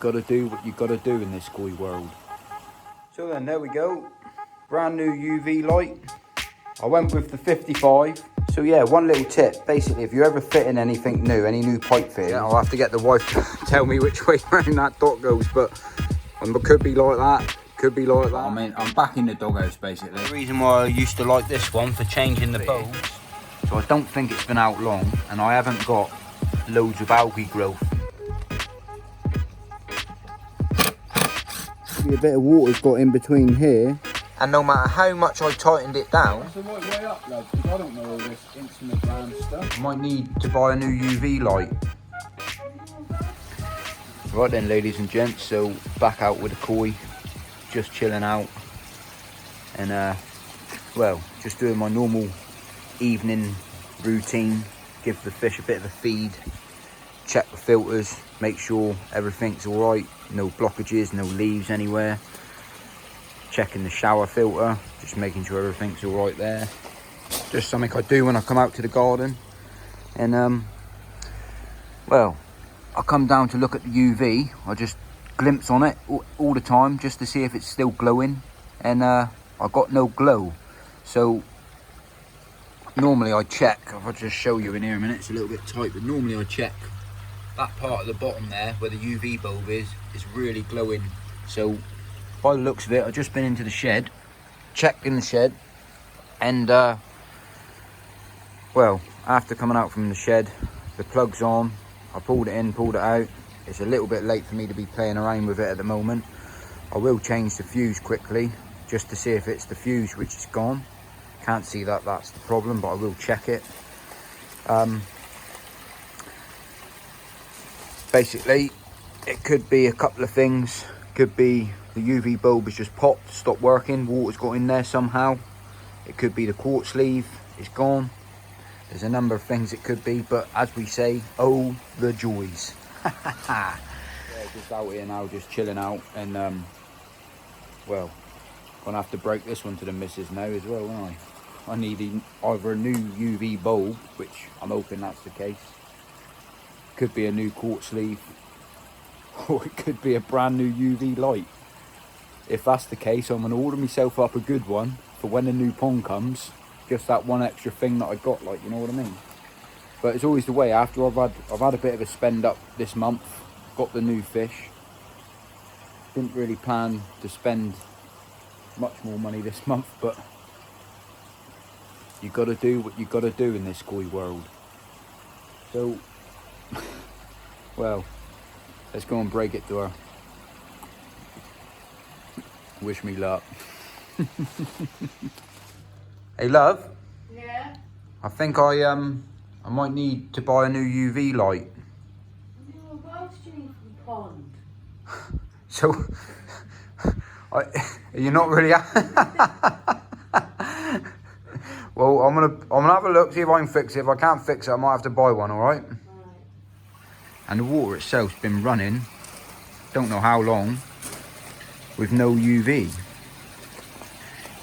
got to do what you got to do in this koi world. So then, there we go. Brand new UV light. I went with the 55. So yeah, one little tip. Basically, if you're ever fitting anything new, any new pipe fitting, I'll have to get the wife to tell me which way around that dot goes. But it could be like that. Could be like that. I mean, I'm back in the doghouse basically. The reason why I used to like this one for changing the bulbs. So I don't think it's been out long, and I haven't got loads of algae growth. Maybe a bit of water's got in between here. And no matter how much I tightened it down... That's the right way up, love, because I don't know all this intimate brand stuff. I might need to buy a new UV light. Right then, ladies and gents, so back out with the koi. Just chilling out. And, well, just doing my normal evening routine. Give the fish a bit of a feed. Check the filters. Make sure everything's alright. No blockages, no leaves anywhere. Checking the shower filter, just making sure everything's all right there. Just something I do when I come out to the garden. And well, I come down to look at the UV. I just glimpse on it all the time just to see if it's still glowing. And I got no glow. So normally I check, if I just show you in here a minute, it's a little bit tight, but normally I check that part at the bottom there where the UV bulb is really glowing. So by the looks of it, I've just been into the shed, checked in the shed, and well, after coming out from the shed, the plug's on. I pulled it in, pulled it out. It's a little bit late for me to be playing around with it at the moment. I will change the fuse quickly, just to see if it's the fuse which is gone. Can't see that that's the problem, but I will check it. Basically, it could be a couple of things. Could be the UV bulb has just popped, stopped working, water's got in there somehow. It could be the quartz sleeve, it's gone. There's a number of things it could be, but as we say, oh, the joys. Yeah, just out here now, just chilling out, and well, gonna have to break this one to the missus now as well, won't I? I need either a new UV bulb, which I'm hoping that's the case. Could be a new quartz sleeve, or it could be a brand new UV light. If that's the case, I'm gonna order myself up a good one for when the new pond comes. Just that one extra thing that I got, like, you know what I mean? But it's always the way. After I've had a bit of a spend up this month, got the new fish. Didn't really plan to spend much more money this month, but you got to do what you got to do in this koi world. So, well, let's go and break it to her. Wish me luck. Hey, love. Yeah? I think I might need to buy a new UV light. No, what else do you need from the pond? So, you're not really. Well, I'm gonna have a look, see if I can fix it. If I can't fix it, I might have to buy one. All right. Right. And the water itself's been running, don't know how long, with no UV.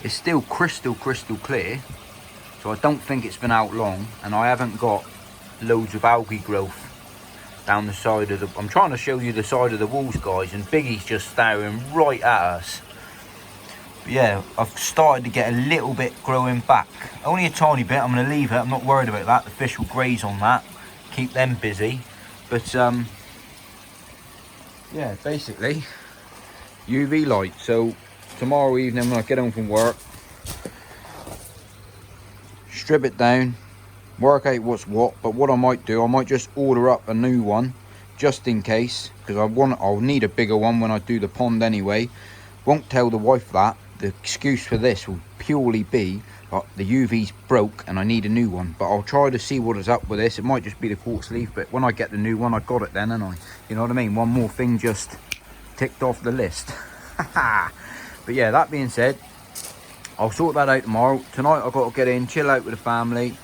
It's still crystal clear, so I don't think it's been out long, and I haven't got loads of algae growth down the side of the... I'm trying to show you the side of the walls, guys, and Biggie's just staring right at us. But yeah, I've started to get a little bit growing back. Only a tiny bit. I'm going to leave it. I'm not worried about that. The fish will graze on that. Keep them busy. But, yeah, basically, UV light. So, tomorrow evening when I get home from work, strip it down, work out what's what. But what I might do, I might just order up a new one just in case, because I'll need a bigger one when I do the pond anyway. Won't tell the wife that. The excuse for this will purely be the UV's broke and I need a new one. But I'll try to see what is up with this. It might just be the quartz sleeve, but when I get the new one, I got it then, and you know what I mean? One more thing just ticked off the list. But yeah, that being said, I'll sort that out tomorrow. Tonight I've got to get in, chill out with the family,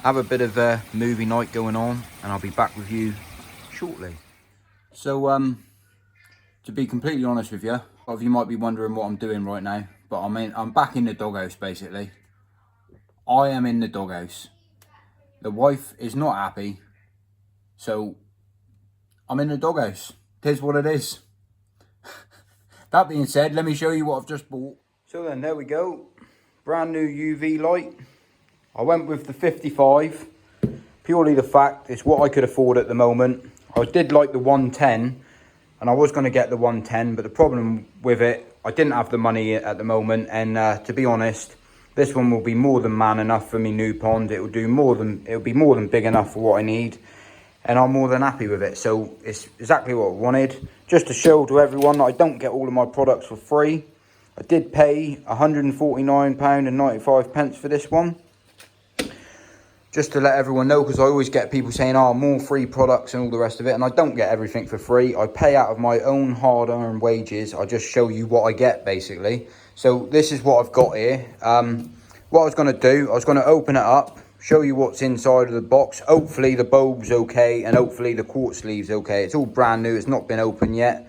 have a bit of a movie night going on, and I'll be back with you shortly. So to be completely honest with you, a lot of you might be wondering what I'm doing right now, but I'm back in the doghouse basically. I am in the doghouse. The wife is not happy, so I'm in the doghouse. It is what it is. that being said, let me show you what I've just bought. So then, there we go. Brand new UV light. I went with the 55. Purely the fact it's what I could afford at the moment. I did like the 110. And I was going to get the 110. But the problem with it, I didn't have the money at the moment. And to be honest, this one will be more than man enough for me new pond. It'll be more than big enough for what I need. And I'm more than happy with it. So it's exactly what I wanted. Just to show to everyone that I don't get all of my products for free. I did pay £149.95 for this one. Just to let everyone know, because I always get people saying, oh, more free products and all the rest of it. And I don't get everything for free. I pay out of my own hard-earned wages. I just show you what I get, basically. So this is what I've got here. What I was going to do, I was going to open it up, show you what's inside of the box. Hopefully the bulb's okay, and hopefully the quartz sleeve's okay. It's all brand new. It's not been opened yet.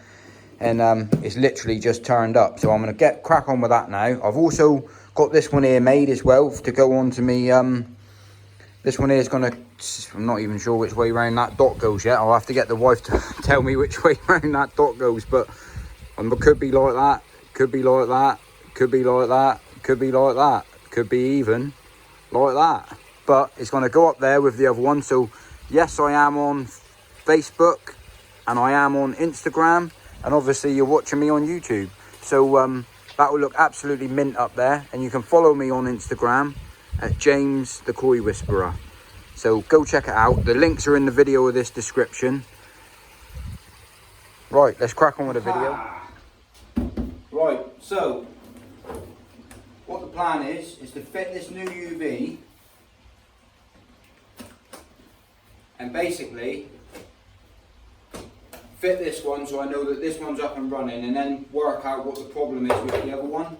And it's literally just turned up. So I'm going to crack on with that now. I've also got this one here made as well to go on to me. This one here is going to, I'm not even sure which way round that dot goes yet. I'll have to get the wife to tell me which way round that dot goes. But it could be like that, could be like that, could be like that, could be like that, could be even like that. But it's going to go up there with the other one. So yes, I am on Facebook and I am on Instagram. And obviously you're watching me on YouTube. So that will look absolutely mint up there. And you can follow me on Instagram at James the Koi Whisperer. So go check it out. The links are in the video of this description. Right, let's crack on with the video. Right, so what the plan is to fit this new UV and basically fit this one so I know that this one's up and running, and then work out what the problem is with the other one.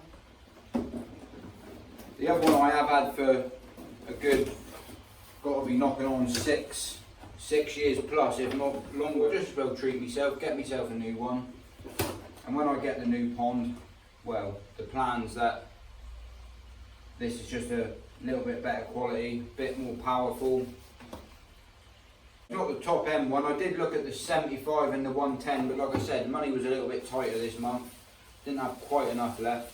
The other one I have had for a good, got to be knocking on six years plus, if not longer. Just as well treat myself, get myself a new one. And when I get the new pond, well, the plan's that this is just a little bit better quality, bit more powerful. Not the top end one. I did look at the 75 and the 110, but like I said, money was a little bit tighter this month. Didn't have quite enough left.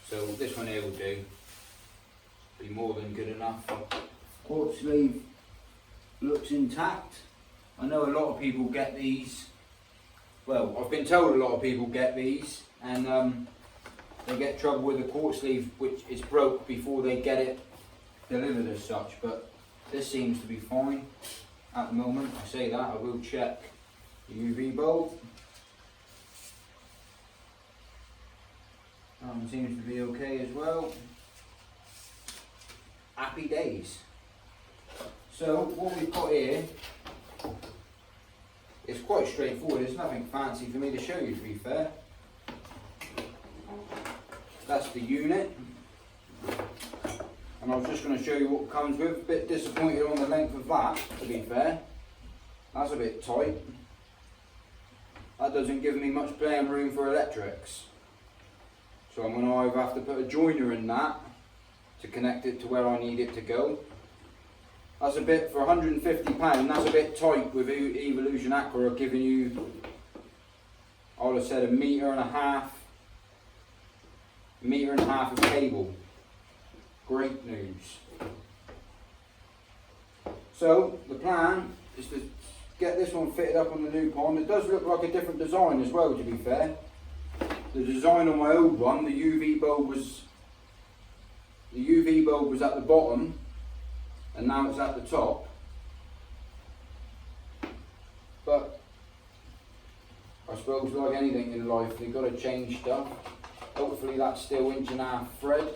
So this one here will do. Be more than good enough. Quartz sleeve looks intact. I know a lot of people get these. Well, I've been told a lot of people get these, and they get trouble with the quartz sleeve, which is broke before they get it delivered as such. But this seems to be fine at the moment. I say that, I will check the UV bulb. That one seems to be okay as well. Happy days. So what we've got here is quite straightforward. There's nothing fancy for me to show you, to be fair. That's the unit. And I was just going to show you what comes with. A bit disappointed on the length of that, to be fair. That's a bit tight. That doesn't give me much playing room for electrics. So I'm going to either have to put a joiner in that to connect it to where I need it to go. That's a bit, for £150, that's a bit tight with Evolution Aqua giving you, I would have said, a metre and a half of cable. Great news. So the plan is to get this one fitted up on the new pond. It does look like a different design as well, to be fair. The design on my old one, the UV bulb was at the bottom, and now it's at the top. But I suppose, like anything in life, they've got to change stuff. Hopefully that's still 1.5" thread.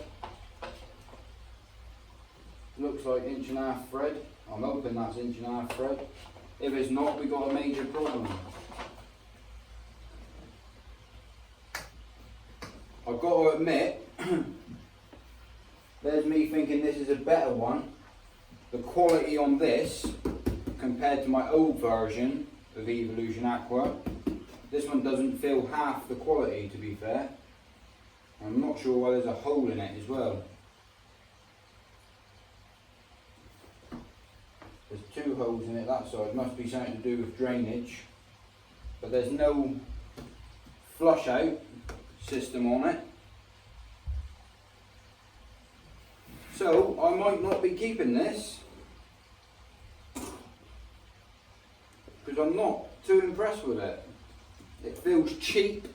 Looks like 1.5" thread. I'm hoping that's 1.5" thread. If it's not, we've got a major problem. I've got to admit, there's me thinking this is a better one. The quality on this, compared to my old version of Evolution Aqua, this one doesn't feel half the quality, to be fair. I'm not sure why there's a hole in it as well. There's 2 holes in it that side, must be something to do with drainage. But there's no flush out system on it. So I might not be keeping this because I'm not too impressed with it. It feels cheap.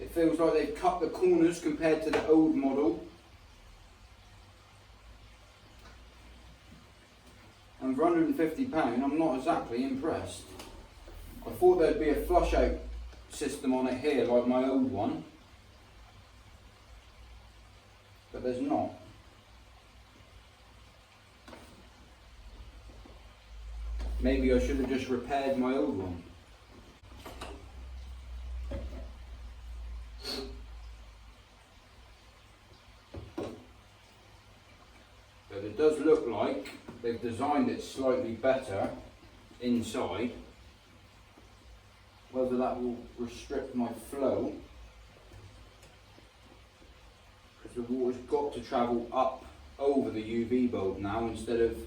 It feels like they've cut the corners compared to the old model. And for £150 I'm not exactly impressed. I thought there'd be a flush out system on it here like my old one, but there's not. Maybe I should have just repaired my old one. But it does look like they've designed it slightly better inside. Whether that will restrict my flow, because the water's got to travel up over the UV bulb now instead of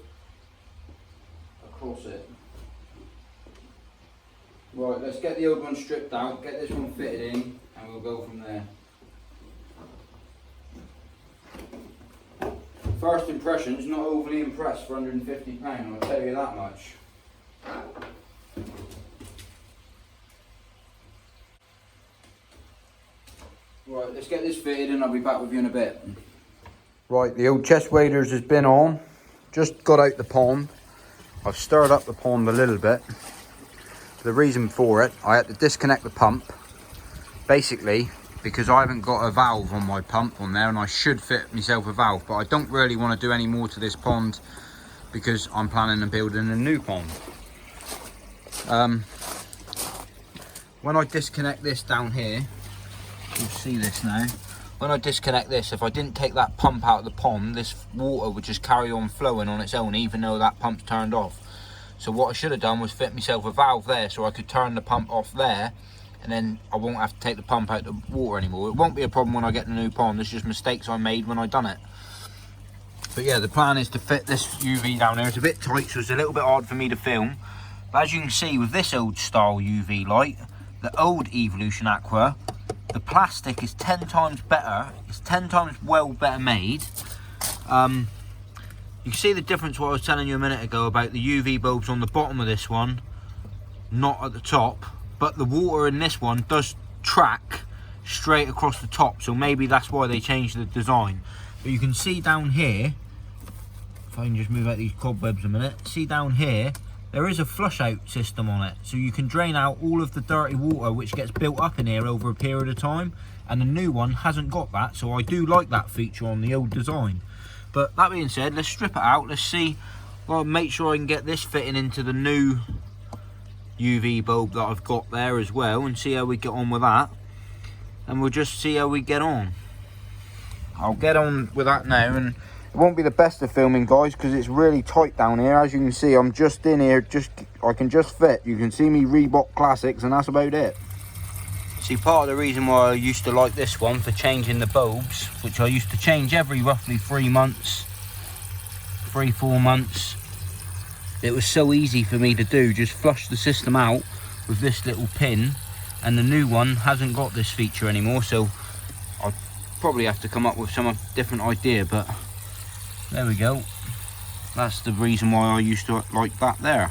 across it. Right, let's get the old one stripped out, get this one fitted in, and we'll go from there. First impressions, not overly impressed for £150, I'll tell you that much. Right, let's get this fitted and I'll be back with you in a bit. Right, the old chest waders has been on. Just got out the pond. I've stirred up the pond a little bit. The reason for it, I had to disconnect the pump. Basically, because I haven't got a valve on my pump on there and I should fit myself a valve, but I don't really want to do any more to this pond because I'm planning on building a new pond. When I disconnect this down here, you'll see this now. When I disconnect this, if I didn't take that pump out of the pond, this water would just carry on flowing on its own, even though that pump's turned off. So what I should have done was fit myself a valve there so I could turn the pump off there, and then I won't have to take the pump out of the water anymore. It won't be a problem when I get the new pond. It's just mistakes I made when I done it. But yeah, the plan is to fit this UV down there. It's a bit tight, so it's a little bit hard for me to film. But as you can see with this old style UV light, the old Evolution Aqua, the plastic is 10 times better. It's 10 times better made. You can see the difference what I was telling you a minute ago about the UV bulbs on the bottom of this one, not at the top. But the water in this one does track straight across the top, so maybe that's why they changed the design. But you can see down here, if I can just move out these cobwebs a minute, see down here, there is a flush out system on it. So you can drain out all of the dirty water which gets built up in here over a period of time, and the new one hasn't got that, so I do like that feature on the old design. But that being said, let's strip it out, let's see, well, make sure I can get this fitting into the new UV bulb that I've got there as well, and see how we get on with that, and we'll just see how we get on. I'll get on with that now, and it won't be the best of filming, guys, because it's really tight down here. As you can see, I'm just in here, I can just fit. You can see me Reebok Classics, and that's about it. See, part of the reason why I used to like this one for changing the bulbs, which I used to change every roughly 4 months, it was so easy for me to do, just flush the system out with this little pin, and the new one hasn't got this feature anymore, so I'll probably have to come up with some different idea, but there we go. That's the reason why I used to like that there.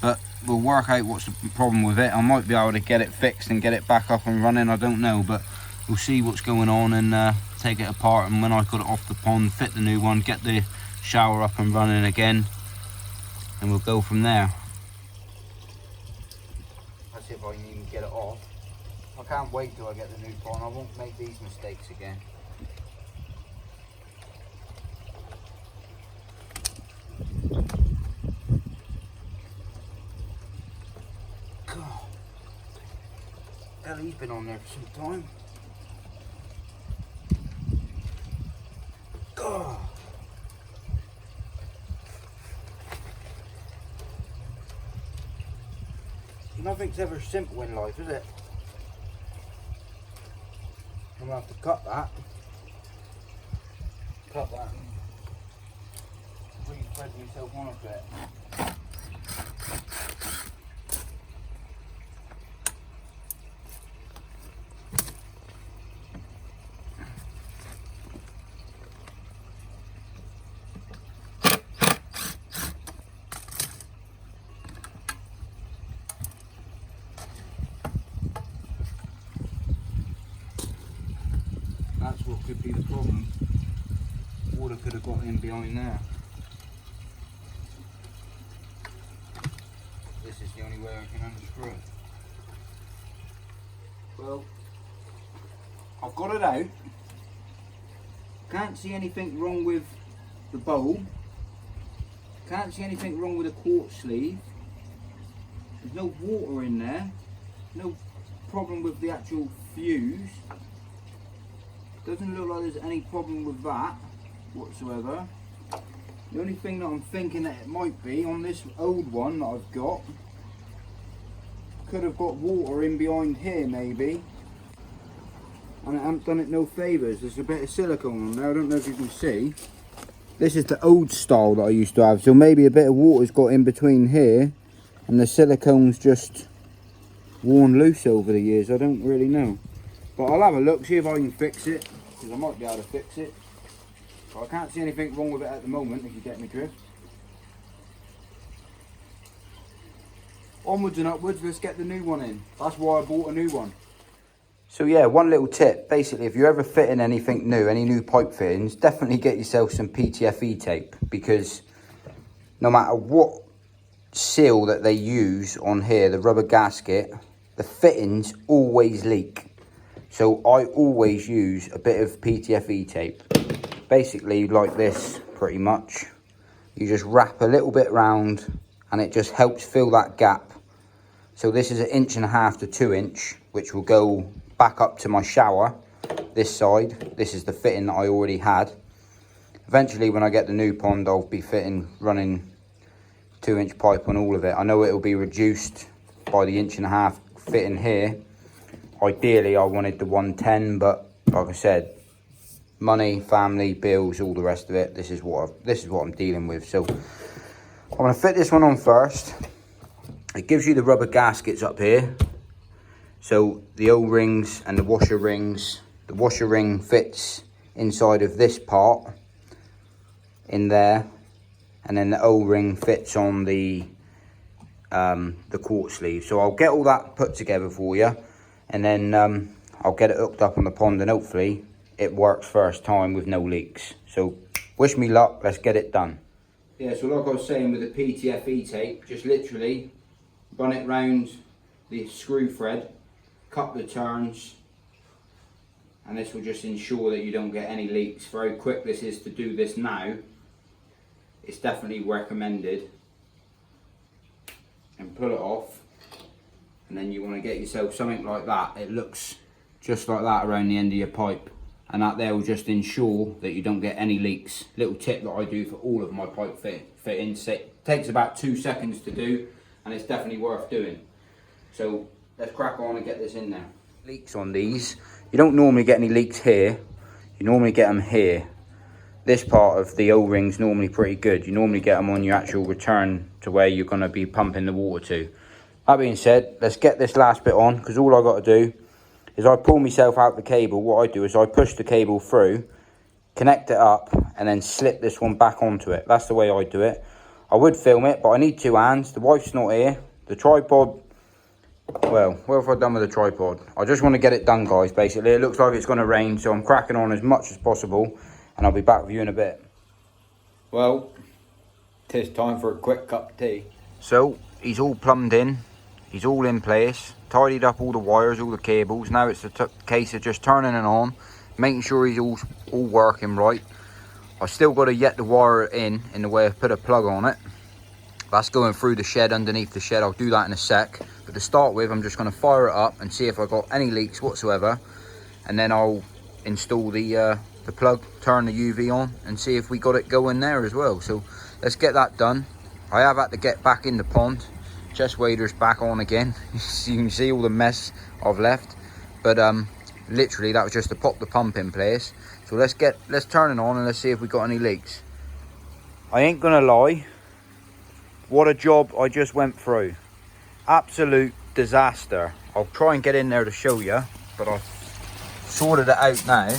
But we'll work out what's the problem with it. I might be able to get it fixed and get it back up and running, I don't know, but we'll see what's going on and take it apart, and when I got it off the pond, fit the new one, get the shower up and running again, and we'll go from there. Let's see if I can even get it off. I can't wait till I get the new pond. I won't make these mistakes again. God. Hell, he's been on there for some time. God. Nothing's ever simple in life, is it? I'm gonna have to cut that. Re-spread myself on a bit. could be the problem. Water could have got in behind there. This is the only way I can unscrew it. Well, I've got it out. Can't see anything wrong with the bowl. Can't see anything wrong with the quartz sleeve. There's no water in there. No problem with the actual fuse. Doesn't look like there's any problem with that whatsoever. The only thing that I'm thinking that it might be on this old one that I've got, could have got water in behind here maybe, and I haven't done it no favours. There's a bit of silicone on there, I don't know if you can see. This is the old style that I used to have, so maybe a bit of water's got in between here and the silicone's just worn loose over the years. I don't really know, but I'll have a look, see if I can fix it, because I might be able to fix it. But I can't see anything wrong with it at the moment, if you get me drift. Onwards and upwards, let's get the new one in. That's why I bought a new one. So yeah, one little tip. Basically, if you're ever fitting anything new, any new pipe fittings, definitely get yourself some PTFE tape, because no matter what seal that they use on here, the rubber gasket, the fittings always leak. So I always use a bit of PTFE tape. Basically like this, pretty much. You just wrap a little bit round and it just helps fill that gap. So this is 1.5 to 2 inch, which will go back up to my shower, this side. This is the fitting that I already had. Eventually when I get the new pond, I'll be running 2 inch pipe on all of it. I know it'll be reduced by the 1.5 inch fitting here. Ideally I wanted the 110, but like I said, money, family, bills, all the rest of it. This is what I'm dealing with. So I'm going to fit this one on first. It gives you the rubber gaskets up here. So the O-rings and the washer rings. The washer ring fits inside of this part in there, and then the O-ring fits on the quartz sleeve. So I'll get all that put together for you, and then I'll get it hooked up on the pond, and hopefully it works first time with no leaks. So wish me luck, let's get it done. Yeah, so like I was saying with the PTFE tape, just literally run it round the screw thread, couple of turns, and this will just ensure that you don't get any leaks. For how quick this is to do this now, it's definitely recommended. And pull it off, and then you want to get yourself something like that. It looks just like that around the end of your pipe, and that there will just ensure that you don't get any leaks. Little tip that I do for all of my pipe fittings. It takes about 2 seconds to do, and it's definitely worth doing. So let's crack on and get this in there. Leaks on these, you don't normally get any leaks here, you normally get them here. This part of the O-ring's normally pretty good. You normally get them on your actual return to where you're going to be pumping the water to. That being said, let's get this last bit on, because all I got to do is I pull myself out the cable. What I do is I push the cable through, connect it up, and then slip this one back onto it. That's the way I do it. I would film it, but I need 2 hands. The wife's not here. The tripod, well, what have I done with the tripod? I just want to get it done, guys, basically. It looks like it's going to rain, so I'm cracking on as much as possible, and I'll be back with you in a bit. Well, it's time for a quick cup of tea. So, he's all plumbed in. He's all in place. Tidied up all the wires, all the cables. Now it's a case of just turning it on, making sure he's all working right. I still got to get the wire in the way I've put a plug on it. That's going through the shed, underneath the shed. I'll do that in a sec. But to start with, I'm just going to fire it up and see if I've got any leaks whatsoever. And then I'll install the plug, turn the UV on, and see if we got it going there as well. So let's get that done. I have had to get back in the pond. Chest wader's back on again. You can see all the mess I've left. But literally that was just to pop the pump in place. So let's turn it on and let's see if we got any leaks. I ain't gonna lie, what a job I just went through. Absolute disaster. I'll try and get in there to show you, but I've sorted it out now.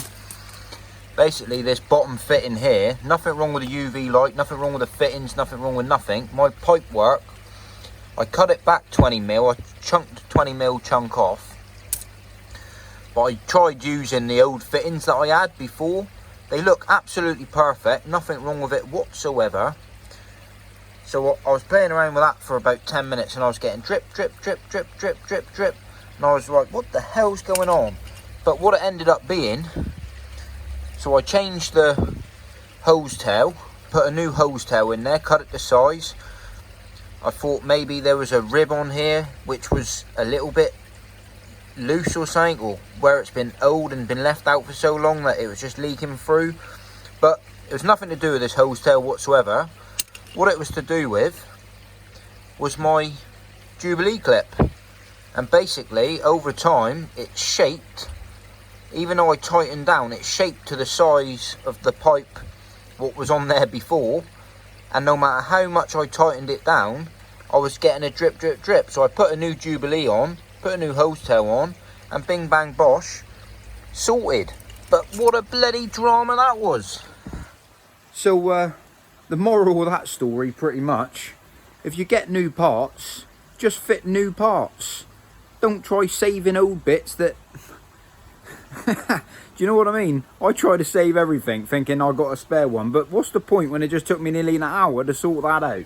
Basically this bottom fitting here, nothing wrong with the UV light, nothing wrong with the fittings, nothing wrong with nothing. My pipe work, I cut it back 20 mil, I chunked 20 mil chunk off. but I tried using the old fittings that I had before. They look absolutely perfect, nothing wrong with it whatsoever. So I was playing around with that for about 10 minutes and I was getting drip, drip, drip, drip, drip, drip, drip. And I was like, what the hell's going on? But what it ended up being, so I changed the hose tail, put a new hose tail in there, cut it to size. I thought maybe there was a rib on here which was a little bit loose or something, or where it's been old and been left out for so long that it was just leaking through. But it was nothing to do with this hose tail whatsoever. What it was to do with was my Jubilee clip, and basically over time it shaped, even though I tightened down, it shaped to the size of the pipe what was on there before, and no matter how much I tightened it down, I was getting a drip, drip, drip. So I put a new Jubilee on, put a new hose tail on, and bing bang bosh, sorted. But what a bloody drama that was. So the moral of that story, pretty much, if you get new parts, just fit new parts. Don't try saving old bits that do you know what I mean? I try to save everything thinking I got a spare one, but what's the point when it just took me nearly an hour to sort that out?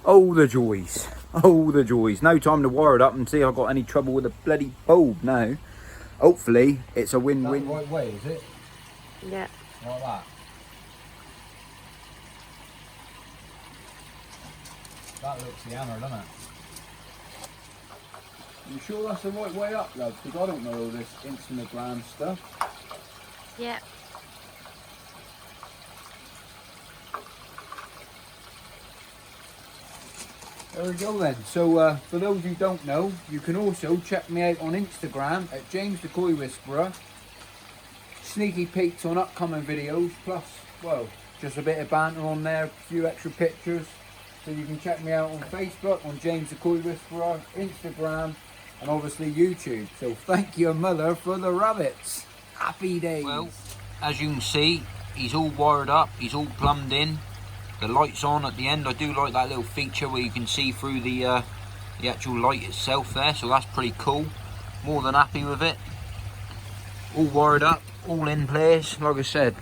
Oh, the joys. Oh, the joys. No time to wire it up and see if I've got any trouble with the bloody bulb now. Hopefully, it's a win-win. The right way, is it? Yeah. Like that. That looks the hammer, doesn't it? You sure that's the right way up, love? Because I don't know all this Instagram stuff. Yeah. There we go then. So for those who don't know, you can also check me out on Instagram at James the Koi Whisperer. Sneaky peeks on upcoming videos, plus, well, just a bit of banter on there, a few extra pictures. So you can check me out on Facebook, on James the Koi Whisperer, Instagram, and obviously YouTube. So thank you, mother, for the rabbits. Happy days. Well, as you can see, he's all wired up, he's all plumbed in. The light's on at the end. I do like that little feature where you can see through the actual light itself there, so that's pretty cool. More than happy with it. All wired up, all in place. Like I said,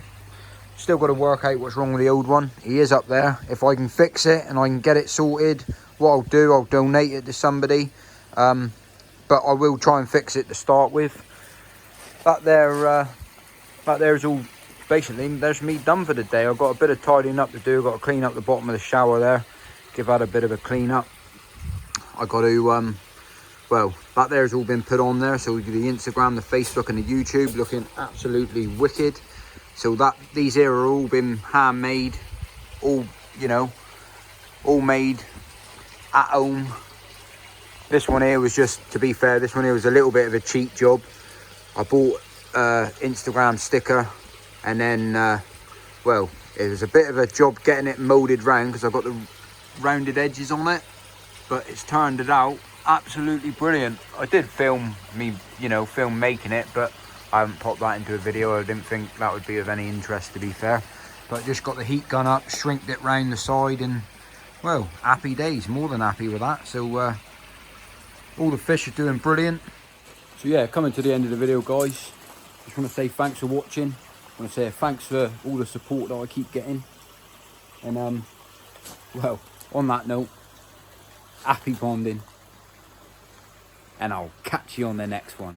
still got to work out what's wrong with the old one. He is up there. If I can fix it and I can get it sorted, what I'll do, I'll donate it to somebody. But I will try and fix it to start with. That there's all, basically, there's me done for the day. I've got a bit of tidying up to do. I've got to clean up the bottom of the shower there. Give that a bit of a clean up. I got to, well, that there's all been put on there. So the Instagram, the Facebook and the YouTube looking absolutely wicked. So that, these here are all been handmade. All, you know, all made at home. This one here was just, to be fair, this one here was a little bit of a cheap job. I bought Instagram sticker, and then, well, it was a bit of a job getting it moulded round because I've got the rounded edges on it, but it's turned it out absolutely brilliant. I did film making it, but I haven't popped that into a video. I didn't think that would be of any interest, to be fair. But just got the heat gun up, shrinked it round the side, and, well, happy days, more than happy with that. So, all the fish are doing brilliant. So yeah, coming to the end of the video, guys. Just want to say thanks for watching. I want to say thanks for all the support that I keep getting. And well, on that note, happy bonding. And I'll catch you on the next one.